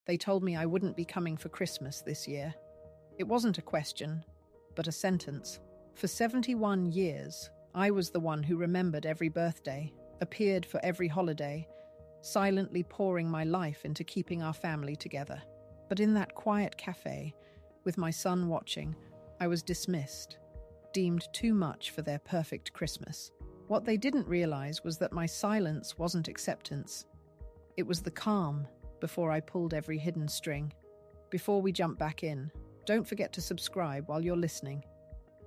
They told me I wouldn't be coming for Christmas this year. It wasn't a question, but a sentence. For 71 years, I was the one who remembered every birthday, appeared for every holiday, silently pouring my life into keeping our family together. But in that quiet cafe, with my son watching, I was dismissed, deemed too much for their perfect Christmas. What they didn't realize was that my silence wasn't acceptance. It was the calm before I pulled every hidden string. Before we jump back in, don't forget to subscribe while you're listening.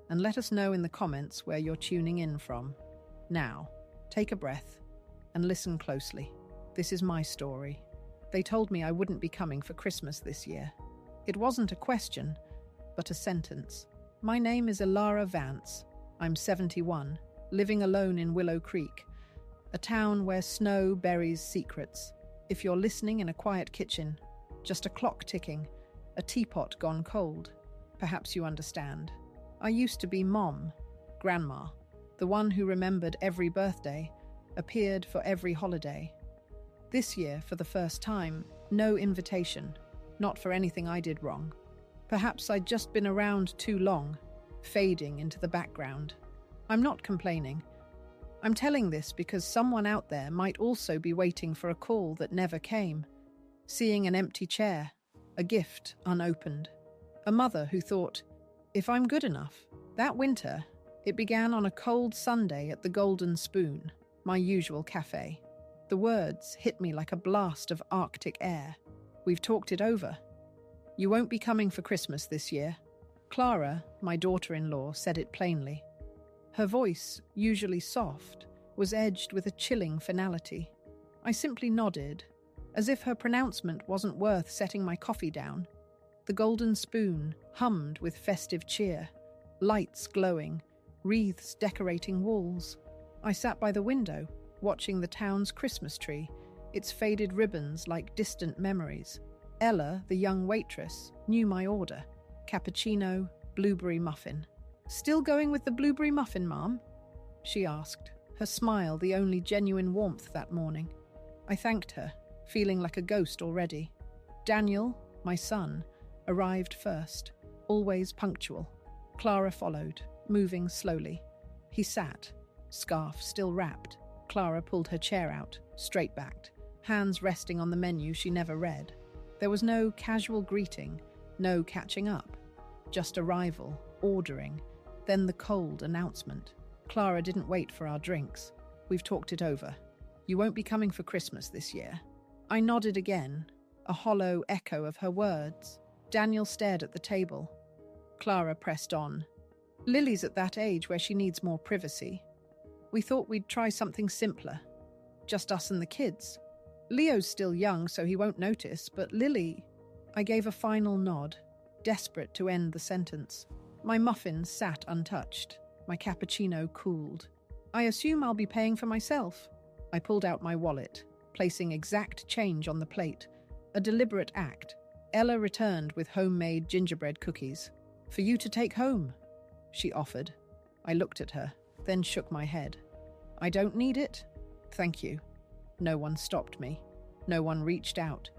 And let us know in the comments where you're tuning in from. Now, take a breath and listen closely. This is my story. They told me I wouldn't be coming for Christmas this year. It wasn't a question, but a sentence. My name is Ilara Vance. I'm 71, living alone in Willow Creek, a town where snow buries secrets. If you're listening in a quiet kitchen, just a clock ticking, a teapot gone cold, perhaps you understand. I used to be Mom, Grandma, the one who remembered every birthday, appeared for every holiday. This year, for the first time, no invitation, not for anything I did wrong. Perhaps I'd just been around too long, fading into the background. I'm not complaining. I'm telling this because someone out there might also be waiting for a call that never came, seeing an empty chair, a gift unopened, a mother who thought, if I'm good enough. That winter, it began on a cold Sunday at the Golden Spoon, my usual cafe. The words hit me like a blast of Arctic air. We've talked it over. You won't be coming for Christmas this year. Clara, my daughter-in-law, said it plainly. Her voice, usually soft, was edged with a chilling finality. I simply nodded, as if her pronouncement wasn't worth setting my coffee down. The Golden Spoon hummed with festive cheer, lights glowing, wreaths decorating walls. I sat by the window, watching the town's Christmas tree, its faded ribbons like distant memories. Ella, the young waitress, knew my order. Cappuccino, blueberry muffin. Still going with the blueberry muffin, Mom? She asked, her smile the only genuine warmth that morning. I thanked her, feeling like a ghost already. Daniel, my son, arrived first, always punctual. Clara followed, moving slowly. He sat, scarf still wrapped. Clara pulled her chair out, straight-backed, hands resting on the menu she never read. There was no casual greeting, no catching up. Just arrival, ordering, then the cold announcement. Clara didn't wait for our drinks. We've talked it over. You won't be coming for Christmas this year. I nodded again, a hollow echo of her words. Daniel stared at the table. Clara pressed on. Lily's at that age where she needs more privacy. We thought we'd try something simpler. Just us and the kids. Leo's still young, so he won't notice, but Lily... I gave a final nod, desperate to end the sentence. My muffin sat untouched. My cappuccino cooled. I assume I'll be paying for myself. I pulled out my wallet, placing exact change on the plate. A deliberate act. Ella returned with homemade gingerbread cookies. For you to take home, she offered. I looked at her, then shook my head. I don't need it. Thank you. No one stopped me. No one reached out.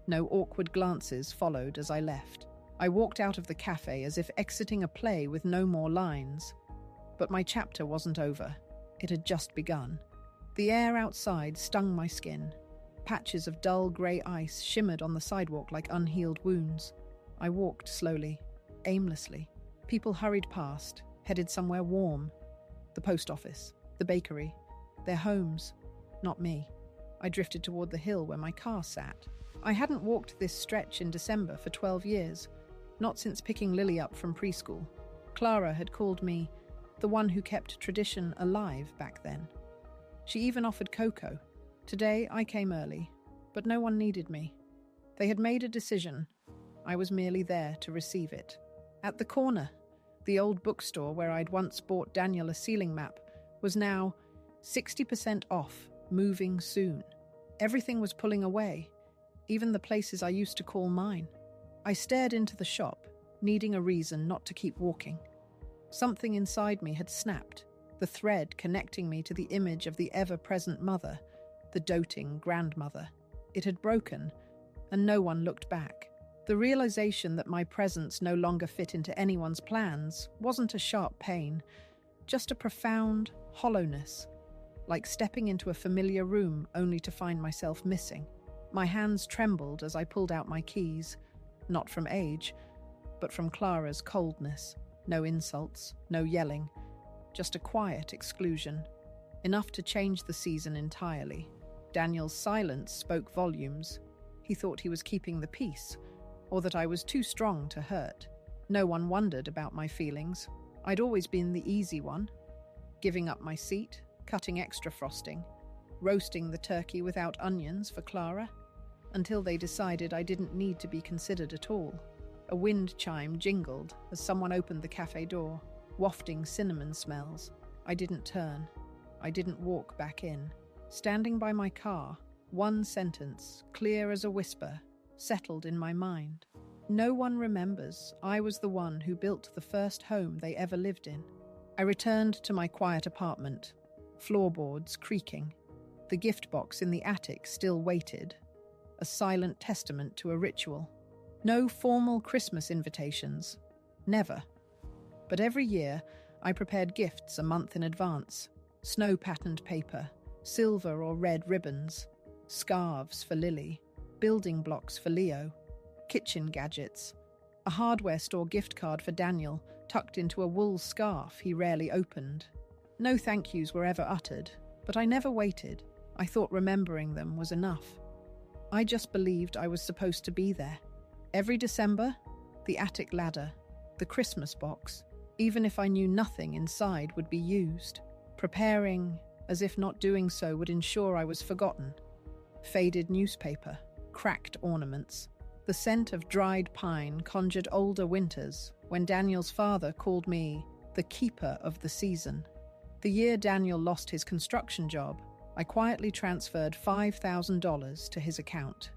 No awkward glances followed as I left. I walked out of the cafe as if exiting a play with no more lines. But my chapter wasn't over. It had just begun. The air outside stung my skin. Patches of dull grey ice shimmered on the sidewalk like unhealed wounds. I walked slowly, aimlessly. People hurried past, headed somewhere warm. The post office, the bakery, their homes. Not me. I drifted toward the hill where my car sat. I hadn't walked this stretch in December for 12 years, not since picking Lily up from preschool. Clara had called me the one who kept tradition alive back then. She even offered cocoa. Today I came early, but no one needed me. They had made a decision. I was merely there to receive it. At the corner, the old bookstore where I'd once bought Daniel a ceiling map was now 60% off, moving soon. Everything was pulling away, even the places I used to call mine. I stared into the shop, needing a reason not to keep walking. Something inside me had snapped, the thread connecting me to the image of the ever-present mother, the doting grandmother. It had broken, and no one looked back. The realization that my presence no longer fit into anyone's plans wasn't a sharp pain, just a profound hollowness, like stepping into a familiar room only to find myself missing. My hands trembled as I pulled out my keys, not from age, but from Clara's coldness. No insults, no yelling, just a quiet exclusion, enough to change the season entirely. Daniel's silence spoke volumes. He thought he was keeping the peace, or that I was too strong to hurt. No one wondered about my feelings. I'd always been the easy one, giving up my seat, cutting extra frosting, roasting the turkey without onions for Clara, until they decided I didn't need to be considered at all. A wind chime jingled as someone opened the cafe door, wafting cinnamon smells. I didn't turn. I didn't walk back in. Standing by my car, one sentence, clear as a whisper, settled in my mind. No one remembers I was the one who built the first home they ever lived in. I returned to my quiet apartment, floorboards creaking. The gift box in the attic still waited, a silent testament to a ritual. No formal Christmas invitations. Never. But every year, I prepared gifts a month in advance. Snow-patterned paper, silver or red ribbons, scarves for Lily, building blocks for Leo, kitchen gadgets, a hardware store gift card for Daniel tucked into a wool scarf he rarely opened. No thank yous were ever uttered, but I never waited. I thought remembering them was enough. I just believed I was supposed to be there. Every December, the attic ladder, the Christmas box, even if I knew nothing inside would be used, preparing as if not doing so would ensure I was forgotten. Faded newspaper, cracked ornaments. The scent of dried pine conjured older winters when Daniel's father called me the keeper of the season. The year Daniel lost his construction job, I quietly transferred $5,000 to his account.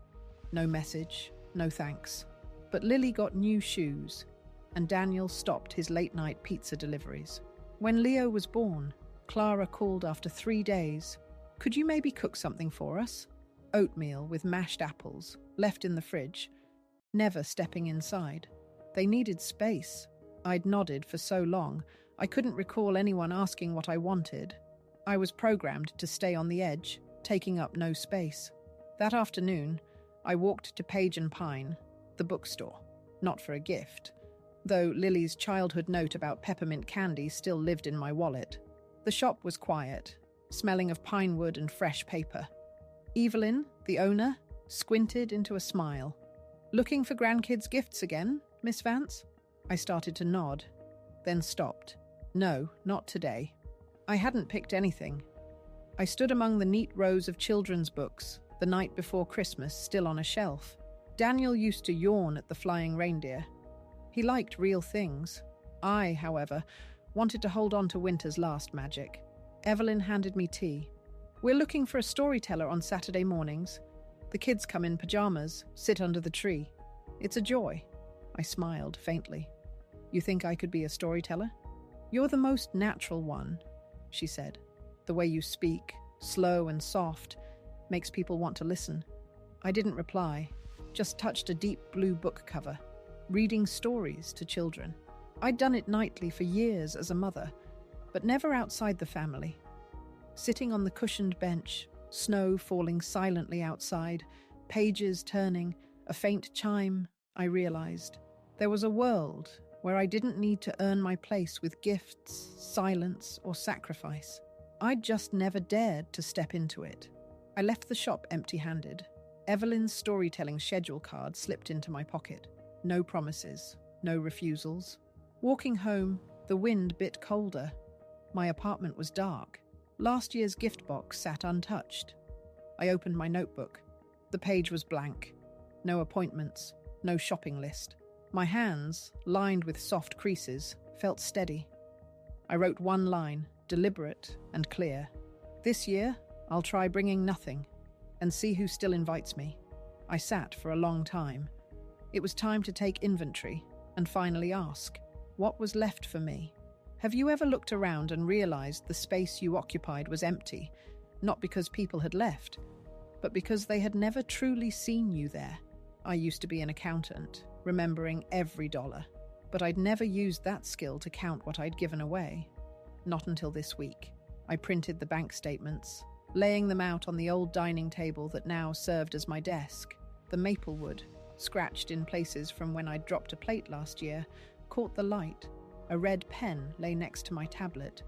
No message, no thanks. But Lily got new shoes, and Daniel stopped his late-night pizza deliveries. When Leo was born, Clara called after 3 days. "Could you maybe cook something for us?" Oatmeal with mashed apples, left in the fridge, never stepping inside. They needed space. I'd nodded for so long, I couldn't recall anyone asking what I wanted. I was programmed to stay on the edge, taking up no space. That afternoon, I walked to Page and Pine, the bookstore, not for a gift, though Lily's childhood note about peppermint candy still lived in my wallet. The shop was quiet, smelling of pine wood and fresh paper. Evelyn, the owner, squinted into a smile. "Looking for grandkids' gifts again, Miss Vance?" I started to nod, then stopped. No, not today. I hadn't picked anything. I stood among the neat rows of children's books, the night before Christmas still on a shelf. Daniel used to yawn at the flying reindeer. He liked real things. I, however, wanted to hold on to winter's last magic. Evelyn handed me tea. "We're looking for a storyteller on Saturday mornings. The kids come in pajamas, sit under the tree. It's a joy." I smiled faintly. "You think I could be a storyteller?" "You're the most natural one," she said. "The way you speak, slow and soft, makes people want to listen." I didn't reply, just touched a deep blue book cover, reading stories to children. I'd done it nightly for years as a mother, but never outside the family. Sitting on the cushioned bench, snow falling silently outside, pages turning, a faint chime, I realized there was a world where I didn't need to earn my place with gifts, silence, or sacrifice. I'd just never dared to step into it. I left the shop empty-handed. Evelyn's storytelling schedule card slipped into my pocket. No promises, no refusals. Walking home, the wind bit colder. My apartment was dark. Last year's gift box sat untouched. I opened my notebook. The page was blank. No appointments, no shopping list. My hands, lined with soft creases, felt steady. I wrote one line, deliberate and clear. "This year, I'll try bringing nothing, and see who still invites me." I sat for a long time. It was time to take inventory and finally ask, what was left for me? Have you ever looked around and realized the space you occupied was empty, not because people had left, but because they had never truly seen you there? I used to be an accountant, remembering every dollar, but I'd never used that skill to count what I'd given away. Not until this week. I printed the bank statements, laying them out on the old dining table that now served as my desk. The maple wood, scratched in places from when I'd dropped a plate last year, caught the light. A red pen lay next to my tablet,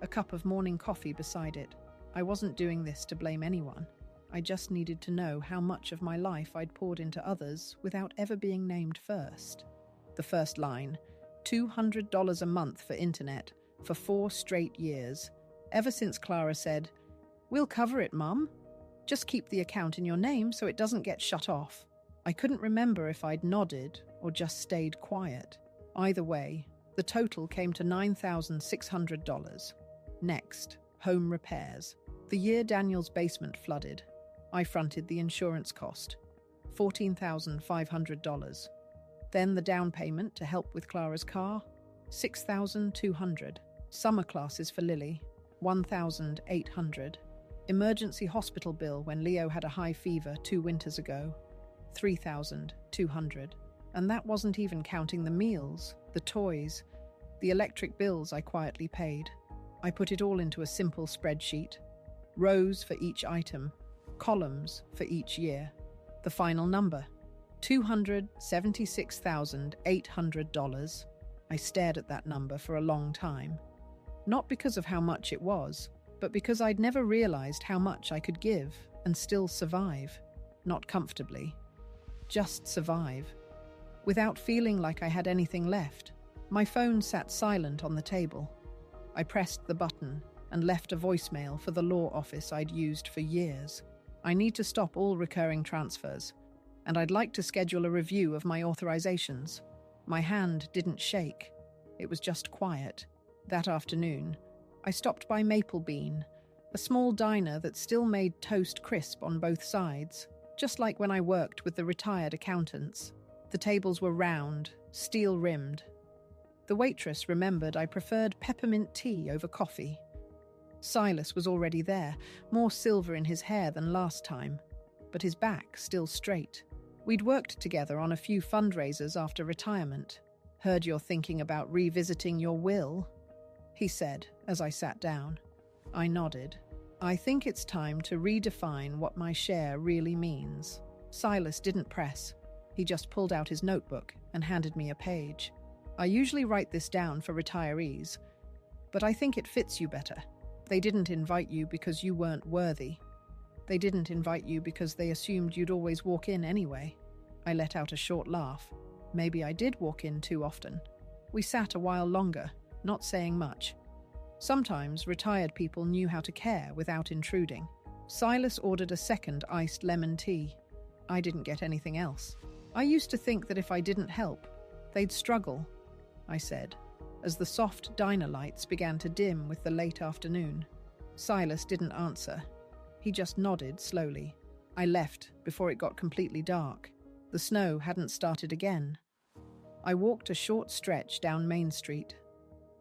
a cup of morning coffee beside it. I wasn't doing this to blame anyone. I just needed to know how much of my life I'd poured into others without ever being named first. The first line, $200 a month for internet for 4 straight years, ever since Clara said, "We'll cover it, Mum. Just keep the account in your name so it doesn't get shut off." I couldn't remember if I'd nodded or just stayed quiet. Either way, the total came to $9,600. Next, home repairs. The year Daniel's basement flooded, I fronted the insurance cost, $14,500. Then the down payment to help with Clara's car, $6,200. Summer classes for Lily, $1,800. Emergency hospital bill when Leo had a high fever 2 winters ago, $3,200. And that wasn't even counting the meals, the toys, the electric bills I quietly paid. I put it all into a simple spreadsheet. Rows for each item, columns for each year. The final number, $276,800. I stared at that number for a long time. Not because of how much it was, but because I'd never realized how much I could give and still survive. Not comfortably. Just survive. Without feeling like I had anything left. My phone sat silent on the table. I pressed the button and left a voicemail for the law office I'd used for years. I need to stop all recurring transfers, and I'd like to schedule a review of my authorizations. My hand didn't shake. It was just quiet. That afternoon, I stopped by Maple Bean, a small diner that still made toast crisp on both sides, just like when I worked with the retired accountants. The tables were round, steel-rimmed. The waitress remembered I preferred peppermint tea over coffee. Silas was already there, more silver in his hair than last time, but his back still straight. We'd worked together on a few fundraisers after retirement. "Heard you're thinking about revisiting your will," he said as I sat down. I nodded. "I think it's time to redefine what my share really means." Silas didn't press. He just pulled out his notebook and handed me a page. "I usually write this down for retirees, but I think it fits you better. They didn't invite you because you weren't worthy. They didn't invite you because they assumed you'd always walk in anyway." I let out a short laugh. Maybe I did walk in too often. We sat a while longer, not saying much. Sometimes retired people knew how to care without intruding. Silas ordered a second iced lemon tea. I didn't get anything else. "I used to think that if I didn't help, they'd struggle," I said, as the soft diner lights began to dim with the late afternoon. Silas didn't answer. He just nodded slowly. I left before it got completely dark. The snow hadn't started again. I walked a short stretch down Main Street.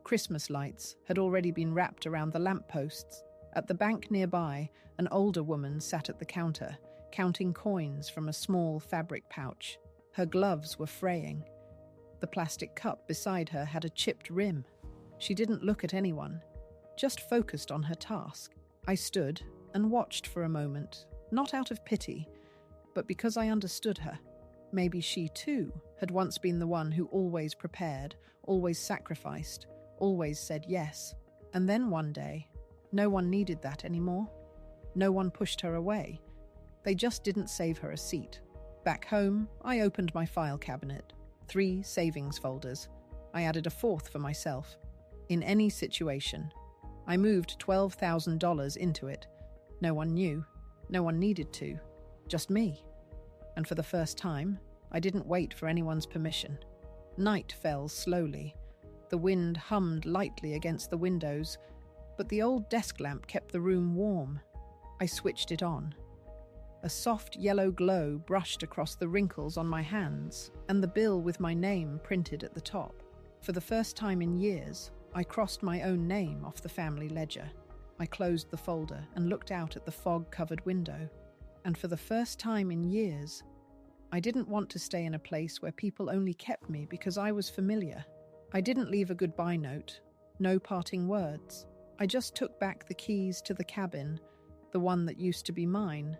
Christmas lights had already been wrapped around the lampposts. At the bank nearby, an older woman sat at the counter, counting coins from a small fabric pouch. Her gloves were fraying. The plastic cup beside her had a chipped rim. She didn't look at anyone, just focused on her task. I stood and watched for a moment, not out of pity, but because I understood her. Maybe she, too, had once been the one who always prepared, always sacrificed, always said yes. And then one day, no one needed that anymore. No one pushed her away. They just didn't save her a seat. Back home, I opened my file cabinet. 3 savings folders. I added a 4th for myself. In any situation. I moved $12,000 into it. No one knew. No one needed to. Just me. And for the first time, I didn't wait for anyone's permission. Night fell slowly. The wind hummed lightly against the windows, but the old desk lamp kept the room warm. I switched it on. A soft yellow glow brushed across the wrinkles on my hands, and the bill with my name printed at the top. For the first time in years, I crossed my own name off the family ledger. I closed the folder and looked out at the fog-covered window. And for the first time in years, I didn't want to stay in a place where people only kept me because I was familiar. I didn't leave a goodbye note, no parting words. I just took back the keys to the cabin, the one that used to be mine,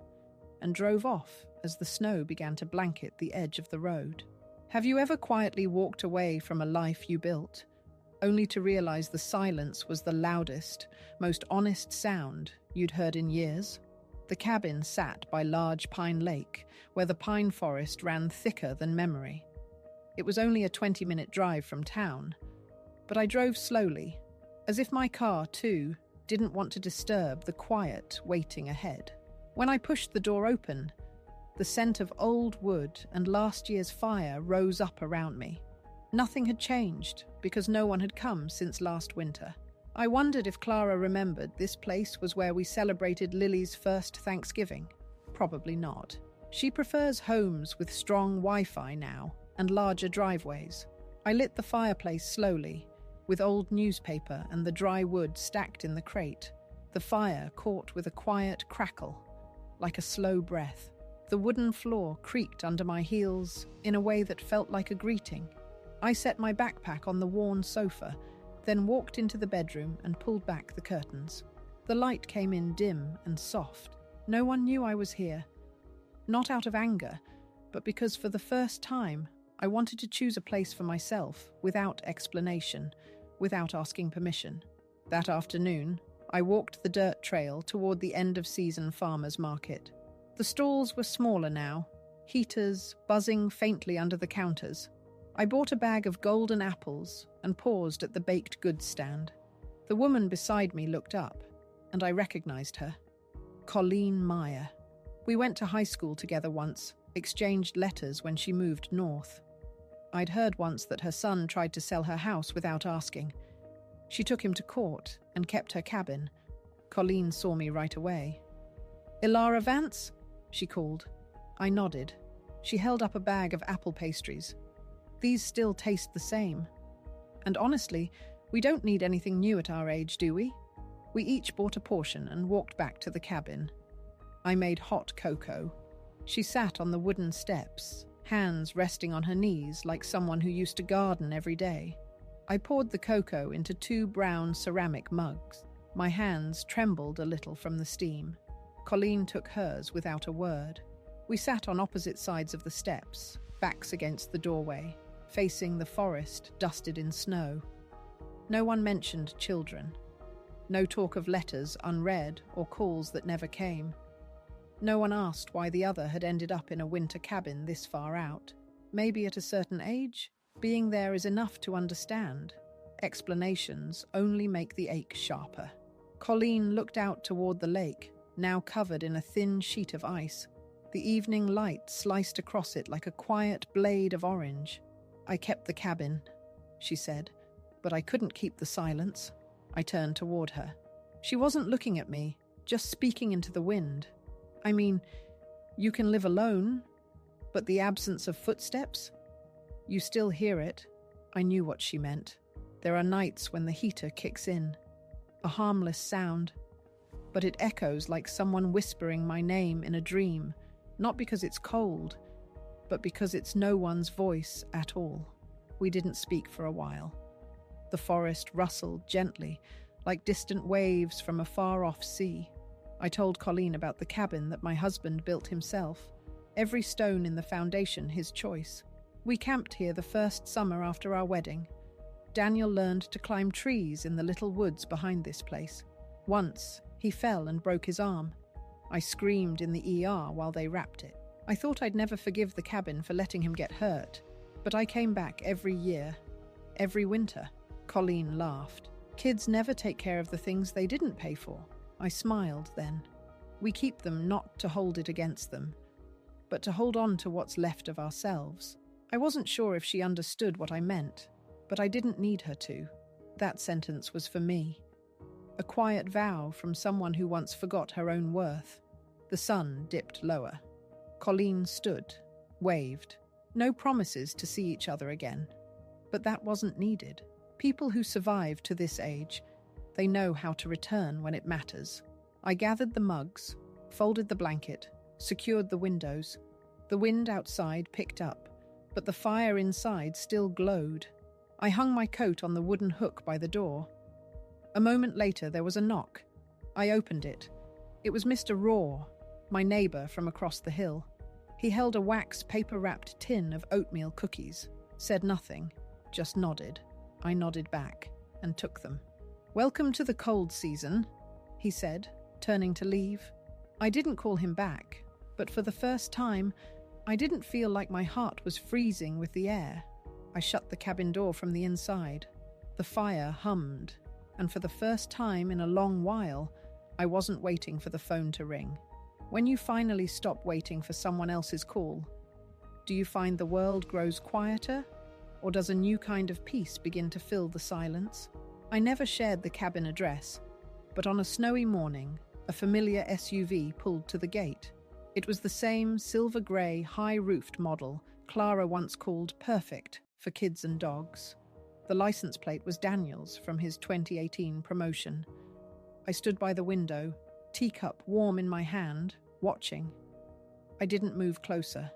and drove off as the snow began to blanket the edge of the road. Have you ever quietly walked away from a life you built, only to realize the silence was the loudest, most honest sound you'd heard in years? The cabin sat by Large Pine Lake, where the pine forest ran thicker than memory. It was only a 20-minute drive from town, but I drove slowly, as if my car, too, didn't want to disturb the quiet waiting ahead. When I pushed the door open, the scent of old wood and last year's fire rose up around me. Nothing had changed, because no one had come since last winter. I wondered if Clara remembered this place was where we celebrated Lily's first Thanksgiving. Probably not. She prefers homes with strong Wi-Fi now and larger driveways. I lit the fireplace slowly, with old newspaper and the dry wood stacked in the crate. The fire caught with a quiet crackle, like a slow breath. The wooden floor creaked under my heels in a way that felt like a greeting. I set my backpack on the worn sofa, then walked into the bedroom and pulled back the curtains. The light came in dim and soft. No one knew I was here. Not out of anger, but because for the first time, I wanted to choose a place for myself without explanation, without asking permission. That afternoon, I walked the dirt trail toward the end-of-season farmers' market. The stalls were smaller now, heaters buzzing faintly under the counters. I bought a bag of golden apples and paused at the baked goods stand. The woman beside me looked up, and I recognized her. Colleen Meyer. We went to high school together once, exchanged letters when she moved north. I'd heard once that her son tried to sell her house without asking. She took him to court and kept her cabin. Colleen saw me right away. "Ilara Vance?" she called. I nodded. She held up a bag of apple pastries. "These still taste the same. And honestly, we don't need anything new at our age, do we?" We each bought a portion and walked back to the cabin. I made hot cocoa. She sat on the wooden steps, hands resting on her knees like someone who used to garden every day. I poured the cocoa into 2 brown ceramic mugs. My hands trembled a little from the steam. Colleen took hers without a word. We sat on opposite sides of the steps, backs against the doorway, facing the forest dusted in snow. No one mentioned children. No talk of letters unread or calls that never came. No one asked why the other had ended up in a winter cabin this far out. Maybe at a certain age, being there is enough to understand. Explanations only make the ache sharper. Colleen looked out toward the lake, now covered in a thin sheet of ice. The evening light sliced across it like a quiet blade of orange. "I kept the cabin," she said, but I couldn't keep the silence. I turned toward her. She wasn't looking at me, just speaking into the wind. "I mean, you can live alone, but the absence of footsteps? You still hear it." I knew what she meant. There are nights when the heater kicks in. A harmless sound, but it echoes like someone whispering my name in a dream, not because it's cold, but because it's no one's voice at all. We didn't speak for a while. The forest rustled gently, like distant waves from a far-off sea. I told Colleen about the cabin that my husband built himself, every stone in the foundation his choice. We camped here the first summer after our wedding. Daniel learned to climb trees in the little woods behind this place. Once, he fell and broke his arm. I screamed in the ER while they wrapped it. I thought I'd never forgive the cabin for letting him get hurt, but I came back every year, every winter. Colleen laughed. "Kids never take care of the things they didn't pay for." I smiled then. "We keep them not to hold it against them, but to hold on to what's left of ourselves." I wasn't sure if she understood what I meant, but I didn't need her to. That sentence was for me. A quiet vow from someone who once forgot her own worth. The sun dipped lower. Colleen stood, waved. No promises to see each other again. But that wasn't needed. People who survive to this age, they know how to return when it matters. I gathered the mugs, folded the blanket, secured the windows. The wind outside picked up, but the fire inside still glowed. I hung my coat on the wooden hook by the door. A moment later, there was a knock. I opened it. It was Mr. Raw, my neighbour from across the hill. He held a wax paper-wrapped tin of oatmeal cookies, said nothing, just nodded. I nodded back and took them. "Welcome to the cold season," he said, turning to leave. I didn't call him back, but for the first time, I didn't feel like my heart was freezing with the air. I shut the cabin door from the inside. The fire hummed, and for the first time in a long while, I wasn't waiting for the phone to ring. When you finally stop waiting for someone else's call, do you find the world grows quieter, or does a new kind of peace begin to fill the silence? I never shared the cabin address, but on a snowy morning, a familiar SUV pulled to the gate. It was the same silver-grey, high-roofed model Clara once called perfect for kids and dogs. The license plate was Daniel's from his 2018 promotion. I stood by the window, teacup warm in my hand, watching. I didn't move closer,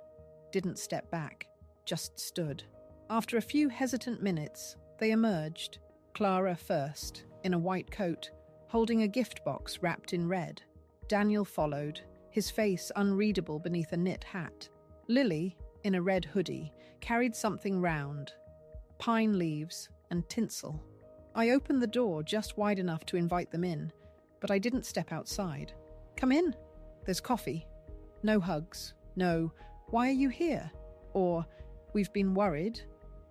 didn't step back, just stood. After a few hesitant minutes, they emerged. Clara first, in a white coat, holding a gift box wrapped in red. Daniel followed, his face unreadable beneath a knit hat. Lily, in a red hoodie, carried something round, pine leaves and tinsel. I opened the door just wide enough to invite them in, but I didn't step outside. "Come in. There's coffee." No hugs. No, "Why are you here?" Or, "We've been worried."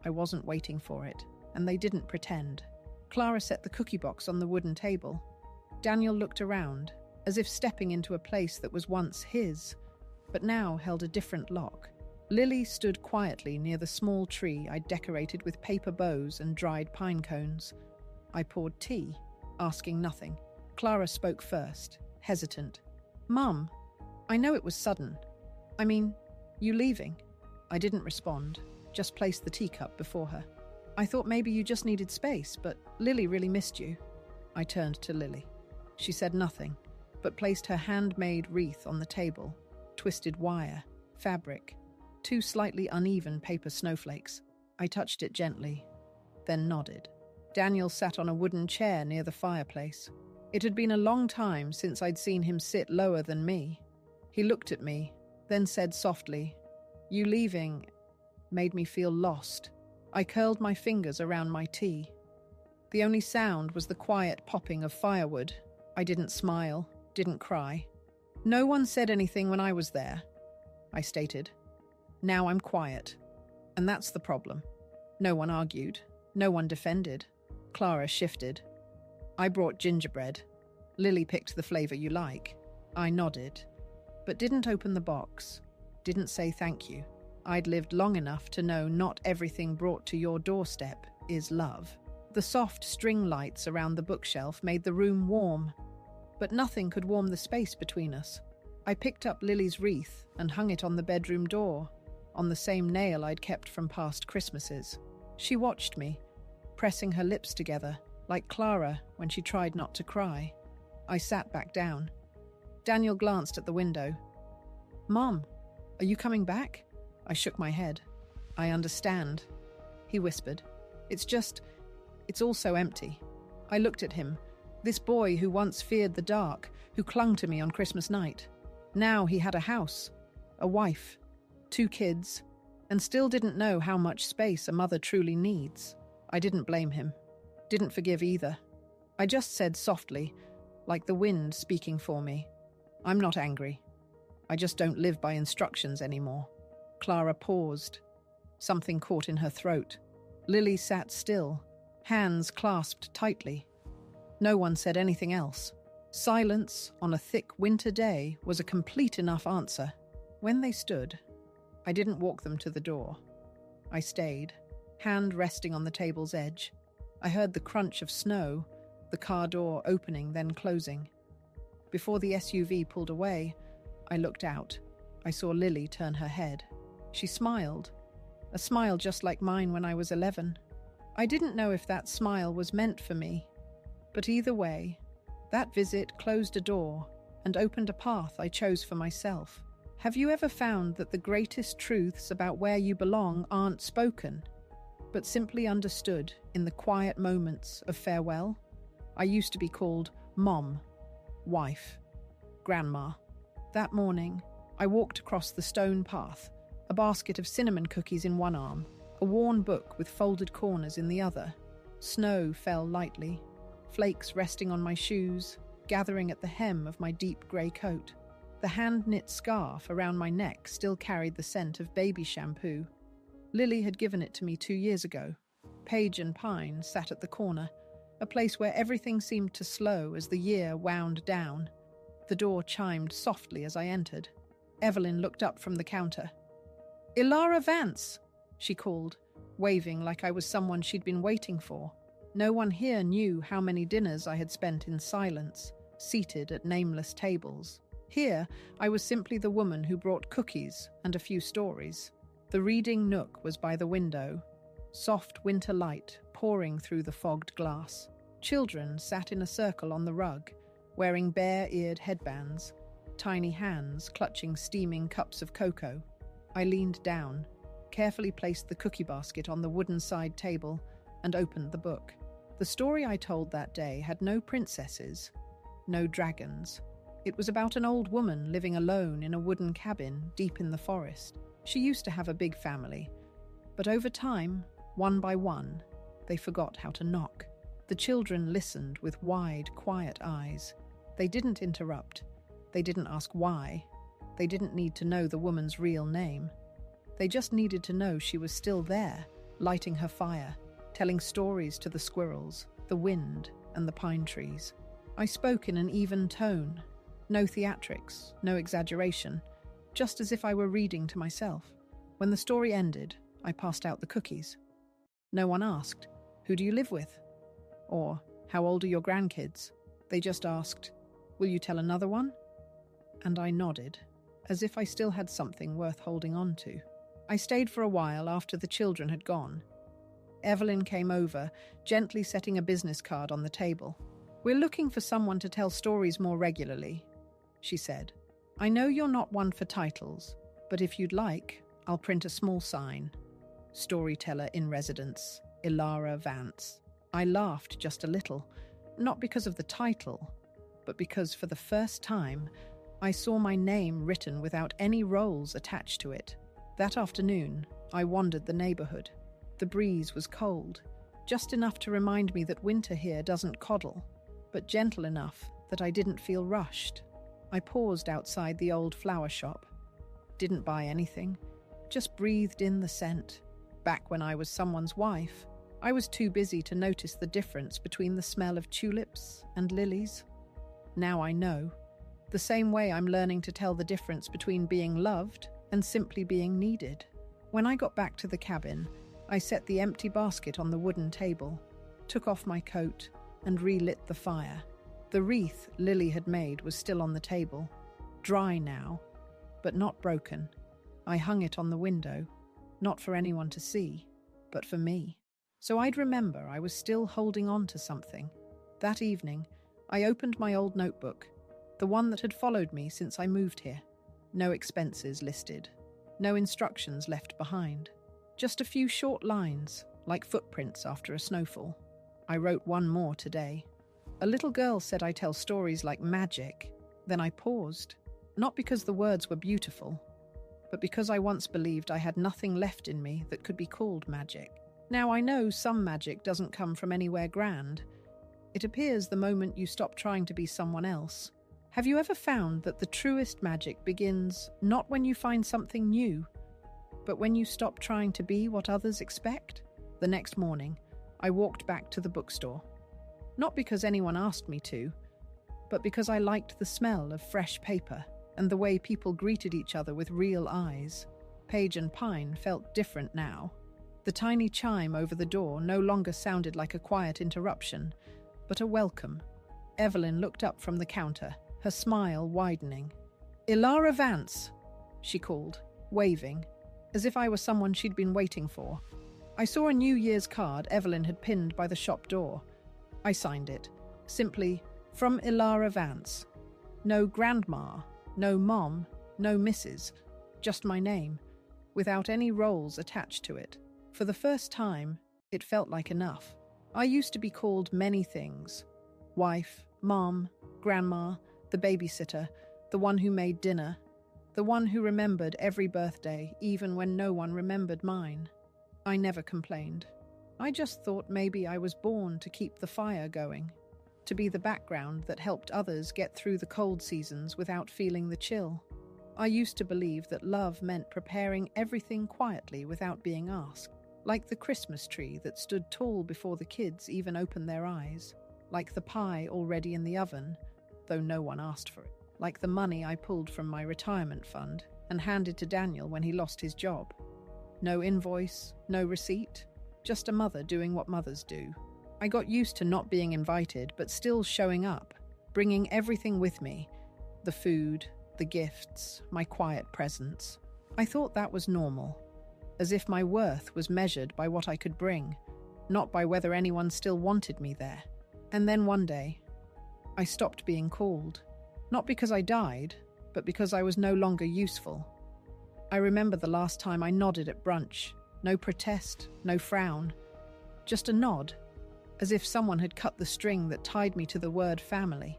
I wasn't waiting for it, and they didn't pretend. Clara set the cookie box on the wooden table. Daniel looked around, as if stepping into a place that was once his, but now held a different lock. Lily stood quietly near the small tree I'd decorated with paper bows and dried pine cones. I poured tea, asking nothing. Clara spoke first, hesitant. "Mum, I know it was sudden. I mean, you leaving?" I didn't respond, just placed the teacup before her. "I thought maybe you just needed space, but Lily really missed you." I turned to Lily. She said nothing, but placed her handmade wreath on the table, twisted wire, fabric, 2 slightly uneven paper snowflakes. I touched it gently, then nodded. Daniel sat on a wooden chair near the fireplace. It had been a long time since I'd seen him sit lower than me. He looked at me, then said softly, "You leaving made me feel lost." I curled my fingers around my tea. The only sound was the quiet popping of firewood. I didn't smile, didn't cry. "No one said anything when I was there," I stated. "Now I'm quiet. And that's the problem. No one argued. No one defended." Clara shifted. "I brought gingerbread. Lily picked the flavour you like." I nodded, but didn't open the box, didn't say thank you. I'd lived long enough to know not everything brought to your doorstep is love. The soft string lights around the bookshelf made the room warm, but nothing could warm the space between us. I picked up Lily's wreath and hung it on the bedroom door, on the same nail I'd kept from past Christmases. She watched me, pressing her lips together, like Clara when she tried not to cry. I sat back down. Daniel glanced at the window. "Mom, are you coming back?" I shook my head. "I understand," he whispered. It's all so empty." I looked at him, this boy who once feared the dark, who clung to me on Christmas night. Now he had a house, a wife, 2 kids, and still didn't know how much space a mother truly needs. I didn't blame him. Didn't forgive either. I just said softly, like the wind speaking for me, "I'm not angry. I just don't live by instructions anymore." Clara paused. Something caught in her throat. Lily sat still, hands clasped tightly. No one said anything else. Silence on a thick winter day was a complete enough answer. When they stood, I didn't walk them to the door. I stayed, hand resting on the table's edge. I heard the crunch of snow, the car door opening then closing. Before the SUV pulled away, I looked out. I saw Lily turn her head. She smiled, a smile just like mine when I was 11. I didn't know if that smile was meant for me, but either way, that visit closed a door and opened a path I chose for myself. Have you ever found that the greatest truths about where you belong aren't spoken, but simply understood in the quiet moments of farewell? I used to be called Mom, wife, Grandma. That morning, I walked across the stone path, a basket of cinnamon cookies in one arm, a worn book with folded corners in the other. Snow fell lightly, flakes resting on my shoes, gathering at the hem of my deep grey coat. The hand-knit scarf around my neck still carried the scent of baby shampoo. Lily had given it to me 2 years ago. Paige and Pine sat at the corner, a place where everything seemed to slow as the year wound down. The door chimed softly as I entered. Evelyn looked up from the counter. "Ilara Vance!" she called, waving like I was someone she'd been waiting for. No one here knew how many dinners I had spent in silence, seated at nameless tables. Here, I was simply the woman who brought cookies and a few stories. The reading nook was by the window, soft winter light pouring through the fogged glass. Children sat in a circle on the rug, wearing bare-eared headbands, tiny hands clutching steaming cups of cocoa. I leaned down, carefully placed the cookie basket on the wooden side table, and opened the book. The story I told that day had no princesses, no dragons. It was about an old woman living alone in a wooden cabin deep in the forest. She used to have a big family, but over time, one by one, they forgot how to knock. The children listened with wide, quiet eyes. They didn't interrupt. They didn't ask why. They didn't need to know the woman's real name. They just needed to know she was still there, lighting her fire, telling stories to the squirrels, the wind, and the pine trees. I spoke in an even tone. No theatrics, no exaggeration, just as if I were reading to myself. When the story ended, I passed out the cookies. No one asked, "Who do you live with?" Or, "How old are your grandkids?" They just asked, "Will you tell another one?" And I nodded, as if I still had something worth holding on to. I stayed for a while after the children had gone. Evelyn came over, gently setting a business card on the table. "We're looking for someone to tell stories more regularly," she said. "I know you're not one for titles, but if you'd like, I'll print a small sign. Storyteller in residence, Ilara Vance." I laughed just a little, not because of the title, but because for the first time, I saw my name written without any roles attached to it. That afternoon, I wandered the neighborhood. The breeze was cold, just enough to remind me that winter here doesn't coddle, but gentle enough that I didn't feel rushed. I paused outside the old flower shop. Didn't buy anything, just breathed in the scent. Back when I was someone's wife, I was too busy to notice the difference between the smell of tulips and lilies. Now I know. The same way I'm learning to tell the difference between being loved and simply being needed. When I got back to the cabin, I set the empty basket on the wooden table, took off my coat, and relit the fire. The wreath Lily had made was still on the table, dry now, but not broken. I hung it on the window, not for anyone to see, but for me. So I'd remember I was still holding on to something. That evening, I opened my old notebook, the one that had followed me since I moved here. No expenses listed, no instructions left behind. Just a few short lines, like footprints after a snowfall. I wrote one more today. A little girl said I tell stories like magic. Then I paused, not because the words were beautiful, but because I once believed I had nothing left in me that could be called magic. Now I know some magic doesn't come from anywhere grand. It appears the moment you stop trying to be someone else. Have you ever found that the truest magic begins not when you find something new, but when you stop trying to be what others expect? The next morning, I walked back to the bookstore. Not because anyone asked me to, but because I liked the smell of fresh paper and the way people greeted each other with real eyes. Paige and Pine felt different now. The tiny chime over the door no longer sounded like a quiet interruption, but a welcome. Evelyn looked up from the counter, her smile widening. "Ilara Vance," she called, waving, as if I were someone she'd been waiting for. I saw a New Year's card Evelyn had pinned by the shop door. I signed it, simply, "From Ilara Vance." No grandma, no mom, no misses, just my name, without any roles attached to it. For the first time, it felt like enough. I used to be called many things: wife, mom, grandma, the babysitter, the one who made dinner, the one who remembered every birthday, even when no one remembered mine. I never complained. I just thought maybe I was born to keep the fire going, to be the background that helped others get through the cold seasons without feeling the chill. I used to believe that love meant preparing everything quietly without being asked, like the Christmas tree that stood tall before the kids even opened their eyes, like the pie already in the oven, though no one asked for it, like the money I pulled from my retirement fund and handed to Daniel when he lost his job. No invoice, no receipt, just a mother doing what mothers do. I got used to not being invited, but still showing up, bringing everything with me: the food, the gifts, my quiet presence. I thought that was normal, as if my worth was measured by what I could bring, not by whether anyone still wanted me there. And then one day, I stopped being called, not because I died, but because I was no longer useful. I remember the last time I nodded at brunch. No protest, no frown, just a nod, as if someone had cut the string that tied me to the word family,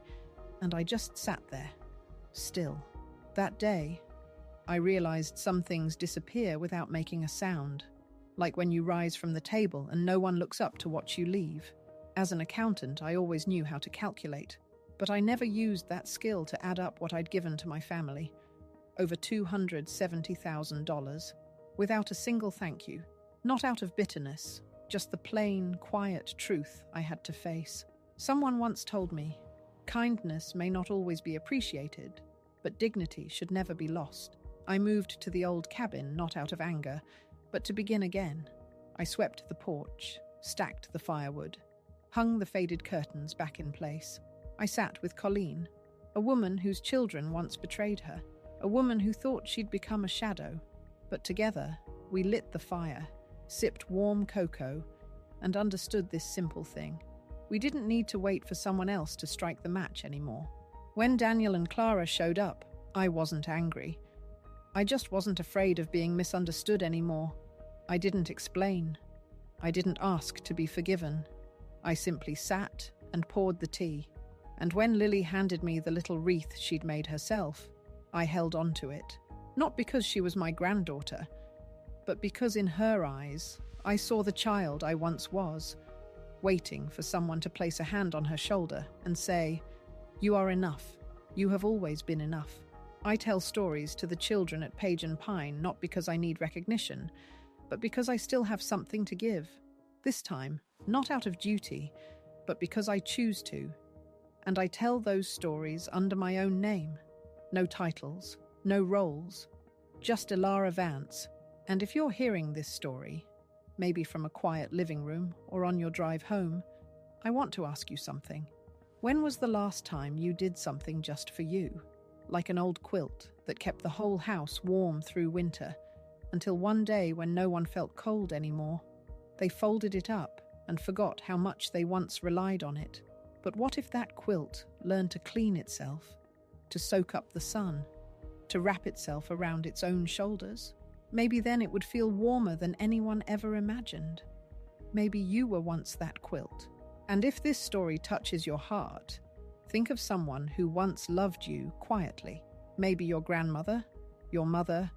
and I just sat there, still. That day, I realized some things disappear without making a sound, like when you rise from the table and no one looks up to watch you leave. As an accountant, I always knew how to calculate, but I never used that skill to add up what I'd given to my family. Over $270,000. Without a single thank you. Not out of bitterness, just the plain, quiet truth I had to face. Someone once told me, kindness may not always be appreciated, but dignity should never be lost. I moved to the old cabin not out of anger, but to begin again. I swept the porch, stacked the firewood, hung the faded curtains back in place. I sat with Colleen, a woman whose children once betrayed her, a woman who thought she'd become a shadow. But together, we lit the fire, sipped warm cocoa, and understood this simple thing. We didn't need to wait for someone else to strike the match anymore. When Daniel and Clara showed up, I wasn't angry. I just wasn't afraid of being misunderstood anymore. I didn't explain. I didn't ask to be forgiven. I simply sat and poured the tea. And when Lily handed me the little wreath she'd made herself, I held on to it. Not because she was my granddaughter, but because in her eyes, I saw the child I once was, waiting for someone to place a hand on her shoulder and say, "You are enough. You have always been enough." I tell stories to the children at Page and Pine not because I need recognition, but because I still have something to give. This time, not out of duty, but because I choose to. And I tell those stories under my own name. No titles. No roles, just Ilara Vance. And if you're hearing this story, maybe from a quiet living room or on your drive home, I want to ask you something. When was the last time you did something just for you? Like an old quilt that kept the whole house warm through winter, until one day when no one felt cold anymore, they folded it up and forgot how much they once relied on it. But what if that quilt learned to clean itself, to soak up the sun, to wrap itself around its own shoulders? Maybe then it would feel warmer than anyone ever imagined. Maybe you were once that quilt. And if this story touches your heart, think of someone who once loved you quietly. Maybe your grandmother, your mother,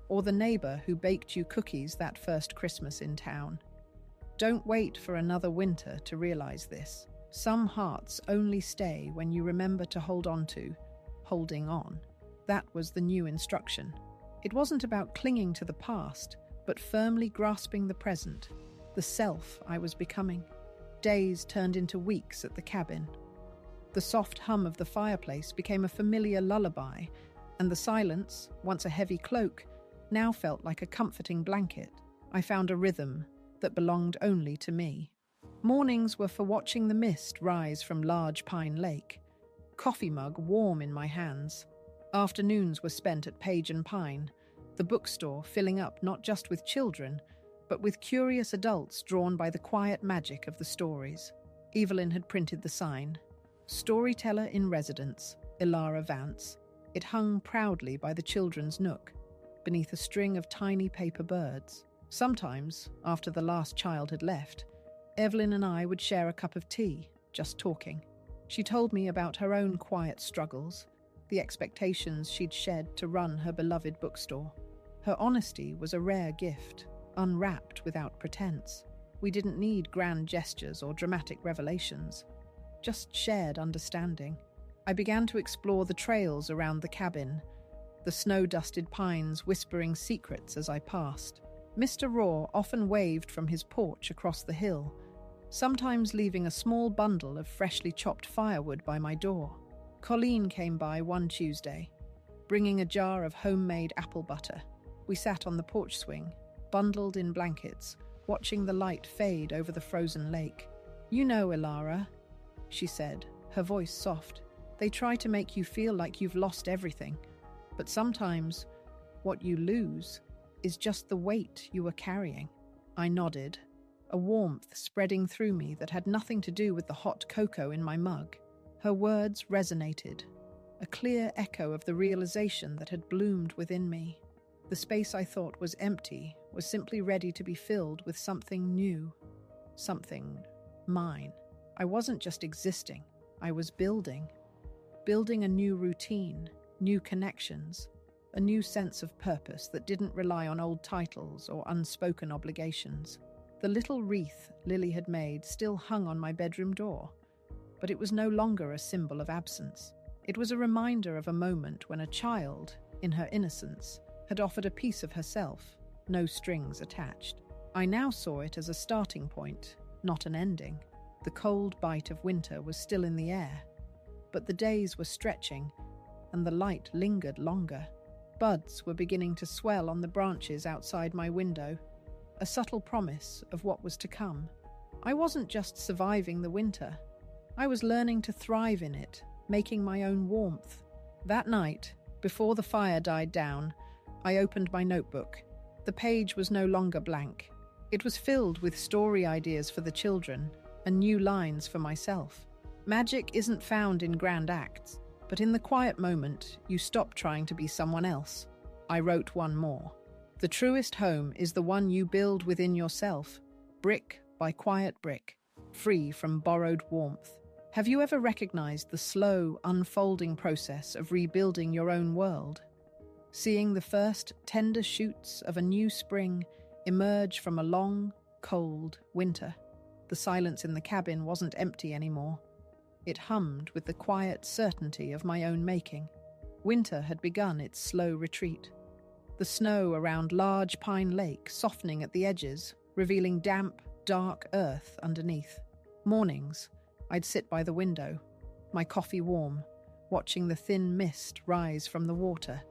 or the neighbor who baked you cookies that first Christmas in town. Don't wait for another winter to realize this. Some hearts only stay when you remember to hold on to, holding on. That was the new instruction. It wasn't about clinging to the past, but firmly grasping the present, the self I was becoming. Days turned into weeks at the cabin. The soft hum of the fireplace became a familiar lullaby, and the silence, once a heavy cloak, now felt like a comforting blanket. I found a rhythm that belonged only to me. Mornings were for watching the mist rise from Large Pine Lake, coffee mug warm in my hands. Afternoons were spent at Page and Pine, the bookstore filling up not just with children, but with curious adults drawn by the quiet magic of the stories. Evelyn had printed the sign, "Storyteller in Residence, Ilara Vance." It hung proudly by the children's nook, beneath a string of tiny paper birds. Sometimes, after the last child had left, Evelyn and I would share a cup of tea, just talking. She told me about her own quiet struggles, the expectations she'd shed to run her beloved bookstore. Her honesty was a rare gift, unwrapped without pretense. We didn't need grand gestures or dramatic revelations, just shared understanding. I began to explore the trails around the cabin, the snow-dusted pines whispering secrets as I passed. Mr. Raw often waved from his porch across the hill, sometimes leaving a small bundle of freshly chopped firewood by my door. Colleen came by one Tuesday, bringing a jar of homemade apple butter. We sat on the porch swing, bundled in blankets, watching the light fade over the frozen lake. "You know, Ilara," she said, her voice soft. "They try to make you feel like you've lost everything. But sometimes, what you lose is just the weight you were carrying." I nodded, a warmth spreading through me that had nothing to do with the hot cocoa in my mug. Her words resonated, a clear echo of the realization that had bloomed within me. The space I thought was empty was simply ready to be filled with something new, something mine. I wasn't just existing, I was building a new routine, new connections, a new sense of purpose that didn't rely on old titles or unspoken obligations. The little wreath Lily had made still hung on my bedroom door, but it was no longer a symbol of absence. It was a reminder of a moment when a child, in her innocence, had offered a piece of herself, no strings attached. I now saw it as a starting point, not an ending. The cold bite of winter was still in the air, but the days were stretching, and the light lingered longer. Buds were beginning to swell on the branches outside my window, a subtle promise of what was to come. I wasn't just surviving the winter. I was learning to thrive in it, making my own warmth. That night, before the fire died down, I opened my notebook. The page was no longer blank. It was filled with story ideas for the children and new lines for myself. Magic isn't found in grand acts, but in the quiet moment, you stop trying to be someone else. I wrote one more. The truest home is the one you build within yourself, brick by quiet brick, free from borrowed warmth. Have you ever recognized the slow, unfolding process of rebuilding your own world? Seeing the first tender shoots of a new spring emerge from a long, cold winter. The silence in the cabin wasn't empty anymore. It hummed with the quiet certainty of my own making. Winter had begun its slow retreat. The snow around Large Pine Lake softening at the edges, revealing damp, dark earth underneath. Mornings, I'd sit by the window, my coffee warm, watching the thin mist rise from the water,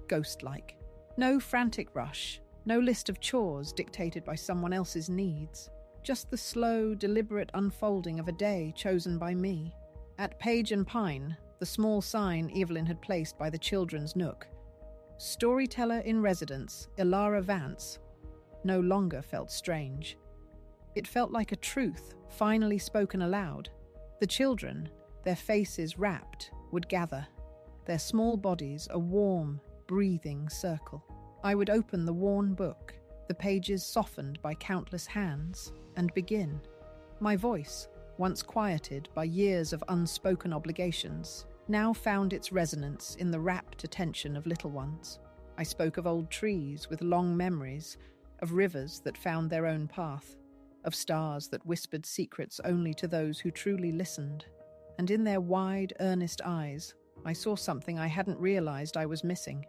ghost-like. No frantic rush, no list of chores dictated by someone else's needs. Just the slow, deliberate unfolding of a day chosen by me. At Page and Pine, the small sign Evelyn had placed by the children's nook, storyteller in residence, Ilara Vance, no longer felt strange. It felt like a truth, finally spoken aloud. The children, their faces rapt, would gather, their small bodies a warm, breathing circle. I would open the worn book, the pages softened by countless hands, and begin. My voice, once quieted by years of unspoken obligations, now found its resonance in the rapt attention of little ones. I spoke of old trees with long memories, of rivers that found their own path, of stars that whispered secrets only to those who truly listened. And in their wide, earnest eyes, I saw something I hadn't realized I was missing.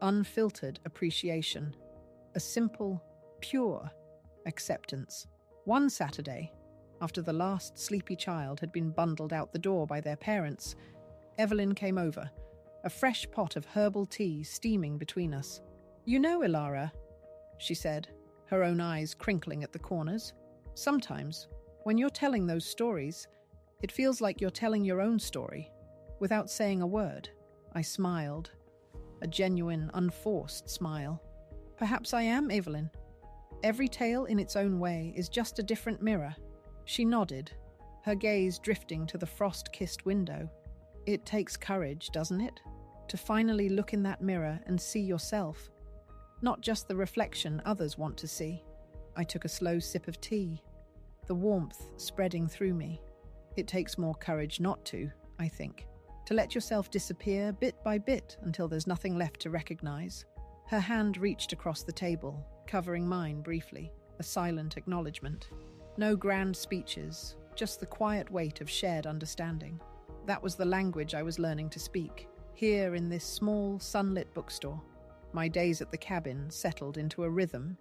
Unfiltered appreciation. A simple, pure acceptance. One Saturday, after the last sleepy child had been bundled out the door by their parents, Evelyn came over, a fresh pot of herbal tea steaming between us. "You know, Ilara," she said, her own eyes crinkling at the corners, "sometimes, when you're telling those stories, it feels like you're telling your own story, without saying a word." I smiled, a genuine, unforced smile. "Perhaps I am, Evelyn. Every tale in its own way is just a different mirror." She nodded, her gaze drifting to the frost-kissed window. "It takes courage, doesn't it? to finally look in that mirror and see yourself, not just the reflection others want to see. I took a slow sip of tea, the warmth spreading through me. It takes more courage not to, I think, to let yourself disappear bit by bit until there's nothing left to recognize. Her hand reached across the table, covering mine briefly, a silent acknowledgement. No grand speeches, just the quiet weight of shared understanding. That was the language I was learning to speak, here in this small, sunlit bookstore. My days at the cabin settled into a rhythm.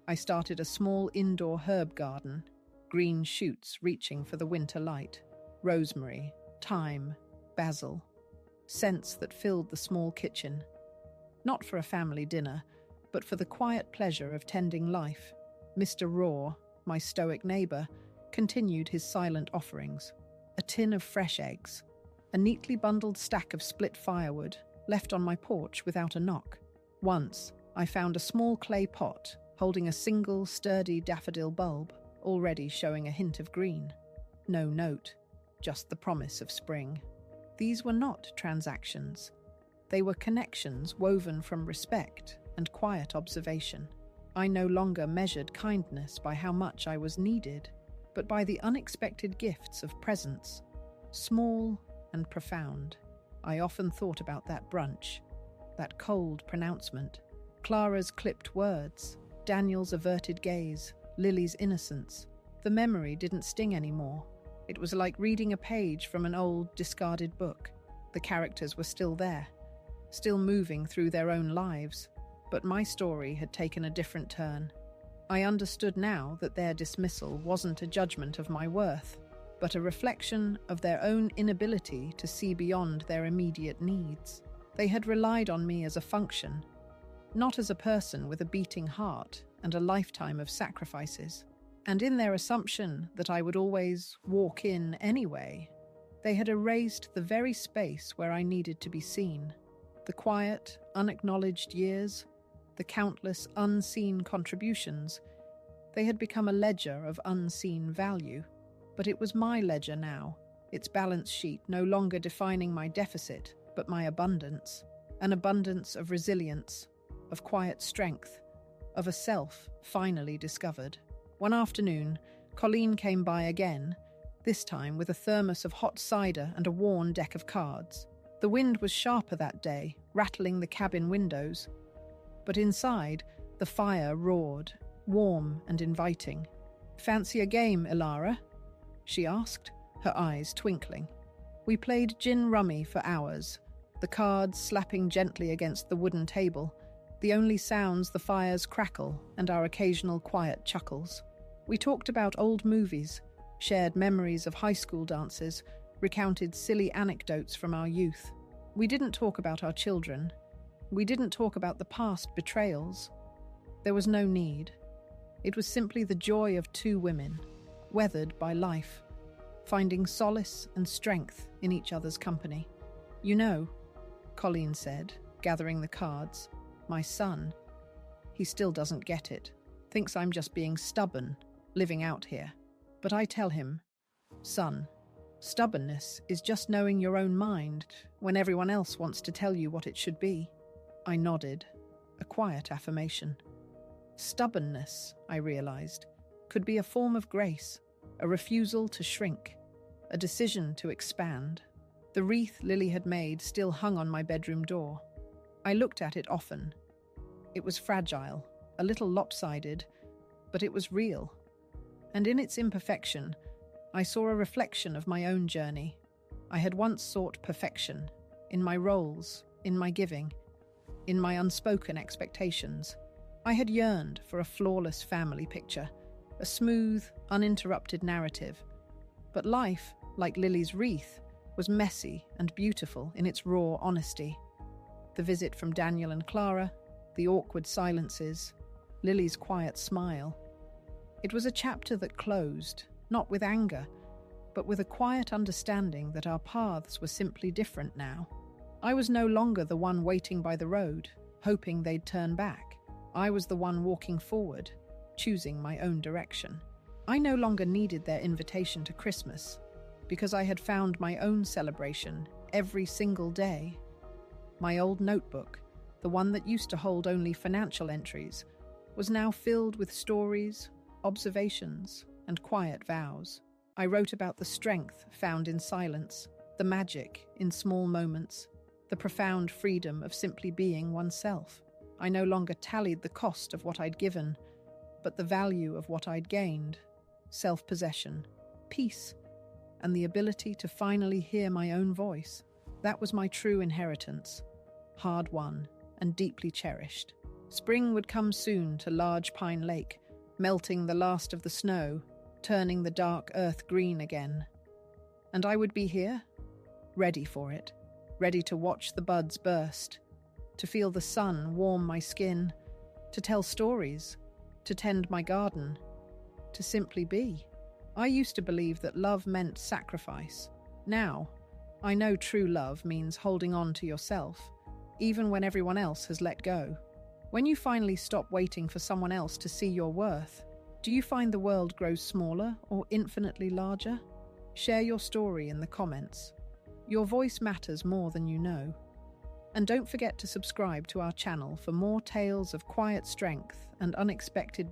I started a small indoor herb garden, green shoots reaching for the winter light, rosemary, thyme, basil, scents that filled the small kitchen. Not for a family dinner, but for the quiet pleasure of tending life. Mr. Raw, my stoic neighbour, continued his silent offerings. A tin of fresh eggs, a neatly bundled stack of split firewood, left on my porch without a knock. Once, I found a small clay pot holding a single sturdy daffodil bulb, already showing a hint of green. No note, just the promise of spring. These were not transactions. They were connections woven from respect and quiet observation. I no longer measured kindness by how much I was needed, but by the unexpected gifts of presence, small and profound. I often thought about that brunch, that cold pronouncement, Clara's clipped words, Daniel's averted gaze, Lily's innocence. The memory didn't sting anymore. It was like reading a page from an old, discarded book. The characters were still there, still moving through their own lives, but my story had taken a different turn. I understood now that their dismissal wasn't a judgment of my worth, but a reflection of their own inability to see beyond their immediate needs. They had relied on me as a function, not as a person with a beating heart and a lifetime of sacrifices. And in their assumption that I would always walk in anyway, they had erased the very space where I needed to be seen. The quiet, unacknowledged years, the countless unseen contributions, they had become a ledger of unseen value. But it was my ledger now, its balance sheet no longer defining my deficit, but my abundance. An abundance of resilience, of quiet strength, of a self finally discovered. One afternoon, Colleen came by again, this time with a thermos of hot cider and a worn deck of cards. The wind was sharper that day, rattling the cabin windows. But inside, the fire roared, warm and inviting. "Fancy a game, Ilara?" she asked, her eyes twinkling. We played gin rummy for hours, the cards slapping gently against the wooden table, the only sounds the fire's crackle and our occasional quiet chuckles. We talked about old movies, shared memories of high school dances, recounted silly anecdotes from our youth. We didn't talk about our children. We didn't talk about the past betrayals. There was no need. It was simply the joy of two women, weathered by life, finding solace and strength in each other's company. "You know," Colleen said, gathering the cards, "my son, he still doesn't get it, thinks I'm just being stubborn, living out here. But I tell him, son, stubbornness is just knowing your own mind when everyone else wants to tell you what it should be." I nodded, a quiet affirmation. Stubbornness, I realized, could be a form of grace, a refusal to shrink, a decision to expand. The wreath Lily had made still hung on my bedroom door. I looked at it often. It was fragile, a little lopsided, but it was real. And in its imperfection, I saw a reflection of my own journey. I had once sought perfection, in my roles, in my giving, in my unspoken expectations. I had yearned for a flawless family picture, a smooth, uninterrupted narrative. But life, like Lily's wreath, was messy and beautiful in its raw honesty. The visit from Daniel and Clara, the awkward silences, Lily's quiet smile. It was a chapter that closed, not with anger, but with a quiet understanding that our paths were simply different now. I was no longer the one waiting by the road, hoping they'd turn back. I was the one walking forward, choosing my own direction. I no longer needed their invitation to Christmas, because I had found my own celebration every single day. My old notebook, the one that used to hold only financial entries, was now filled with stories, observations, and quiet vows. I wrote about the strength found in silence, the magic in small moments, the profound freedom of simply being oneself. I no longer tallied the cost of what I'd given, but the value of what I'd gained: self-possession, peace, and the ability to finally hear my own voice. That was my true inheritance, hard-won and deeply cherished. Spring would come soon to Large Pine Lake, melting the last of the snow, turning the dark earth green again. And I would be here, ready for it, ready to watch the buds burst, to feel the sun warm my skin, to tell stories, to tend my garden, to simply be. I used to believe that love meant sacrifice. Now, I know true love means holding on to yourself, even when everyone else has let go. When you finally stop waiting for someone else to see your worth, do you find the world grows smaller or infinitely larger? Share your story in the comments. Your voice matters more than you know. And don't forget to subscribe to our channel for more tales of quiet strength and unexpected